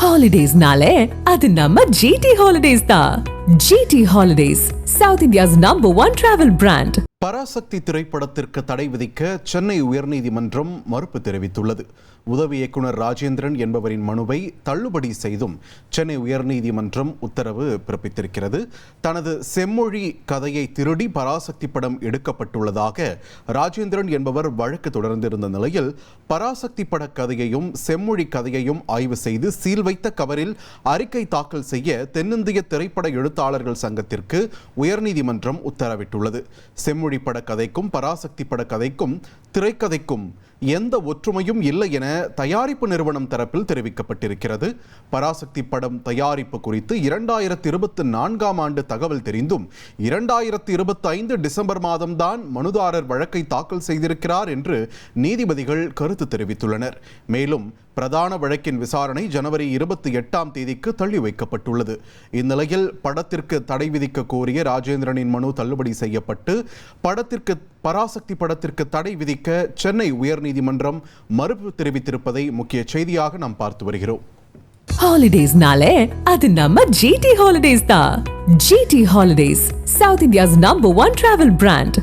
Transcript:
ஹாலிடேஸ்னாலே அது நம்ம ஜிடி ஹாலிடேஸ் தான். GT Holidays, South India's #1 travel brand. Parasakthi திரைப்படத்திற்கு தடை விதிக்க சென்னை உயர்நீதிமன்றம் மறுப்பு தெரிவித்துள்ளது. உதவி இயக்குனர் ராஜேந்திரன் என்பவரின் மனுவை தள்ளுபடி செய்தும் சென்னை உயர்நீதிமன்றம் உத்தரவு பிறப்பித்திருக்கிறது. தனது செம்மொழி கதையை திருடி பராசக்தி படம் எடுக்கப்பட்டுள்ளதாக ராஜேந்திரன் என்பவர் வழக்கு தொடர்ந்திருந்த நிலையில், பராசக்தி பட கதையையும் செம்மொழி கதையையும் ஆய்வு செய்து சீல் வைத்த கவரில் அறிக்கை தாக்கல் செய்ய தென்னிந்திய திரைப்பட எழுத்தாளர்கள் சங்கத்திற்கு உயர்நீதிமன்றம் உத்தரவிட்டுள்ளது. செம்மொழி பட கதைக்கும் பராசக்தி பட கதைக்கும் திரைக்கதைக்கும் எந்த ஒற்றுமையும் இல்லை என தயாரிப்பு நிறுவனம் தரப்பில் தெரிவிக்கப்பட்டிருக்கிறது. பராசக்தி படம் தயாரிப்பு குறித்து 2024ஆம் ஆண்டு தகவல் தெரிந்தும் 2025 டிசம்பர் மாதம்தான் மனுதாரர் வழக்கை தாக்கல் செய்திருக்கிறார் என்று நீதிபதிகள் கருத்து தெரிவித்துள்ளனர். மேலும் பிரதான வழக்கின் விசாரணை ஜனவரி 28ஆம் தேதிக்கு தள்ளி வைக்கப்பட்டுள்ளது. இந்நிலையில் படத்திற்கு தடை விதிக்க கோரிய ராஜேந்திரனின் மனு தள்ளுபடி செய்யப்பட்டு பராசக்தி படத்திற்கு தடை விதிக்க சென்னை உயர்நீதிமன்றம் மறுப்பு தெரிவித்திருப்பதை முக்கிய செய்தியாக நாம் பார்த்து வருகிறோம். ஹாலிடேஸ்னாலே அது நம்ம ஜிடி ஹாலிடேஸ் தான். GT Holidays, South India's #1 travel brand.